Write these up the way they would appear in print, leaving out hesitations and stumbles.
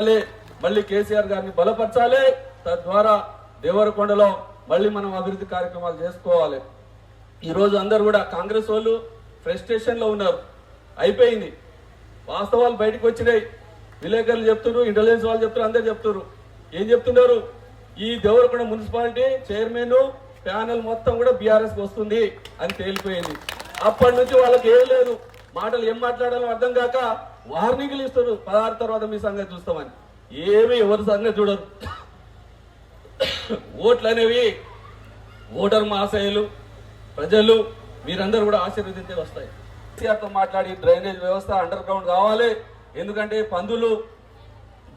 మళ్ళీ కేసీఆర్ గారిని బలపరచాలి. తద్వారా దేవరకొండలో మళ్ళీ మనం అభివృద్ధి కార్యక్రమాలు చేసుకోవాలి. ఈ రోజు అందరూ కూడా కాంగ్రెస్ వాళ్ళు ఫ్రస్ట్రేషన్ లో ఉన్నారు. అయిపోయింది, వాస్తవాలు బయటకు వచ్చినాయి. విలేకరులు చెప్తున్నారు, ఇంటెలిజెన్స్ వాళ్ళు చెప్తున్నారు, అందరు చెప్తున్నారు. ఏం చెప్తున్నారు? ఈ దేవరకొండ మున్సిపాలిటీ చైర్మన్ ప్యానెల్ మొత్తం కూడా బీఆర్ఎస్ వస్తుంది అని తేలిపోయింది. అప్పటి నుంచి వాళ్ళకి ఏం లేదు, మాటలు ఏం మాట్లాడాలో అర్థం కాక వార్నింగ్లు ఇస్తారు. 16 తర్వాత మీ సంగతి చూస్తామని. ఏమి ఎవరి సంగతి చూడరు. ఓట్లు అనేవి ఓటర్ మహాశయులు ప్రజలు మీరందరూ కూడా ఆశీర్వదించే వస్తాయి. కేసీఆర్తో మాట్లాడి డ్రైనేజ్ వ్యవస్థ అండర్ గ్రౌండ్ కావాలి. ఎందుకంటే పందులు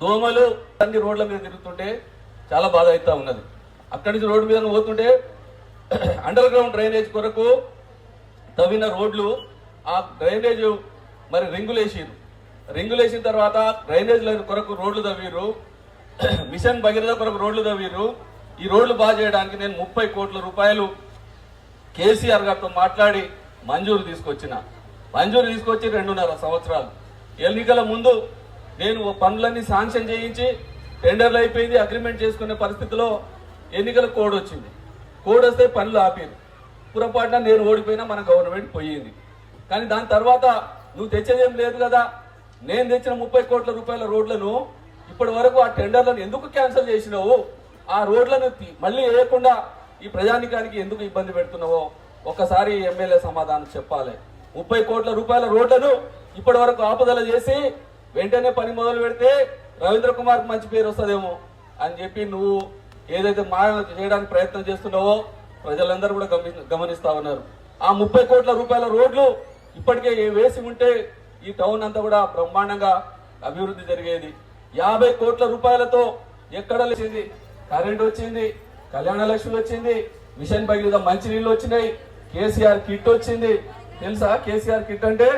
దోమలు అన్ని రోడ్ల మీద తిరుగుతుంటే చాలా బాధ అవుతా ఉన్నది. అక్కడి నుంచి రోడ్డు మీద పోతుంటే అండర్ గ్రౌండ్ డ్రైనేజ్ కొరకు తవ్విన రోడ్లు, ఆ డ్రైనేజ్ మరి రింగులు వేసిన తర్వాత డ్రైనేజ్ లైన్ కొరకు రోడ్లు తవ్విరు, మిషన్ భగీరథ కొరకు రోడ్లు తవ్విరు. ఈ రోడ్లు బాగా చేయడానికి నేను 30 కోట్ల రూపాయలు కేసీఆర్ గారితో మాట్లాడి మంజూరు తీసుకొచ్చి 2.5 సంవత్సరాలు. ఎన్నికల ముందు నేను పనులన్నీ శాంక్షన్ చేయించి టెండర్లు అయిపోయింది, అగ్రిమెంట్ చేసుకునే పరిస్థితిలో ఎన్నికల కోడ్ వచ్చింది. కోడ్ వస్తే పనులు ఆపారు. పొరపాటున నేను ఓడిపోయినా మన గవర్నమెంట్ పోయింది. కానీ దాని తర్వాత నువ్వు తెచ్చేదేం లేదు కదా. నేను తెచ్చిన 30 కోట్ల రూపాయల రోడ్లను ఇప్పటి వరకు ఆ టెండర్లను ఎందుకు క్యాన్సిల్ చేసినావు? ఆ రోడ్లను మళ్ళీ వేయకుండా ఈ ప్రజానికానికి ఎందుకు ఇబ్బంది పెడుతున్నావో ఒక్కసారి ఎమ్మెల్యే సమాధానం చెప్పాలి. 30 కోట్ల రూపాయల రోడ్లను ఇప్పటి వరకు ఆపుదల చేసి వెంటనే పని మొదలు పెడితే రవీంద్ర కుమార్కి మంచి పేరు వస్తుందేమో అని చెప్పి నువ్వు ఏదైతే మాయ చేయడానికి ప్రయత్నం చేస్తున్నావో ప్రజలందరూ కూడా గమనిస్తా ఉన్నారు. ఆ 30 కోట్ల రూపాయల రోడ్లు ఇప్పటికే వేసి ఉంటే ఈ టౌన్ అంతా కూడా బ్రహ్మాండంగా అభివృద్ధి జరిగేది. 50 కోట్ల రూపాయలతో ఎక్కడ లేచింది, కరెంట్ వచ్చింది, కళ్యాణ లక్ష్మి వచ్చింది, మిషన్ భగీరథ మంచినీళ్ళు వచ్చినాయి, కేసీఆర్ కిట్ వచ్చింది. తెలుసా కేసీఆర్ కిట్ అంటే?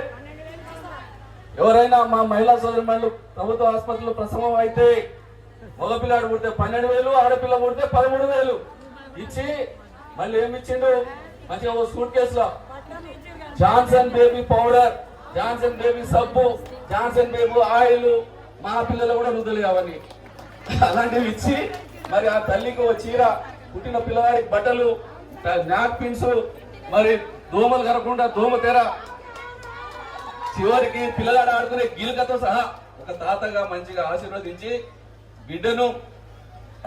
ఎవరైనా మా మహిళా సోదరులు ప్రభుత్వ ఆసుపత్రిలో ప్రసవం అయితే మగపిల్లాడు పుడితే 12,000, ఆడపిల్ల పుడితే 13,000 ఇచ్చి మళ్ళీ ఏమి ఇచ్చిండు? మంచిగా ఓ సూట్ కేసులో Johnson baby powder, Johnson baby సబ్బు, జాన్సన్ బేబీ ఆయిల్, మా పిల్లలు కూడా రుద్దులు కావని అలాంటివి ఇచ్చి మరి ఆ తల్లికి ఓ చీర, పుట్టిన పిల్లవాడికి బట్టలు, నాప్కిన్స్, మరి దోమలు కరకుండా దోమ తెర, చివరికి పిల్లగాడు ఆడుకునే గీలకతో సహా ఒక తాతగా మంచిగా ఆశీర్వదించి బిడ్డను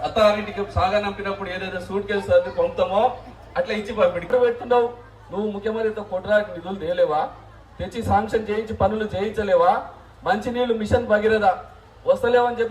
అత్తారింటికి సాగనంపినప్పుడు ఏదైతే సూట్ కేసు సర్ది పంపుతామో అట్లా ఇచ్చి ఇక్కడ పెడుతున్నావు. నువ్వు ముఖ్యమంత్రితో కొట్టడానికి నిధులు తేలేవా? తెచ్చి శాంక్షన్ చేయించి పనులు చేయించలేవా? మంచినీళ్లు మిషన్ భగీరథ వస్తలేవని చెప్పి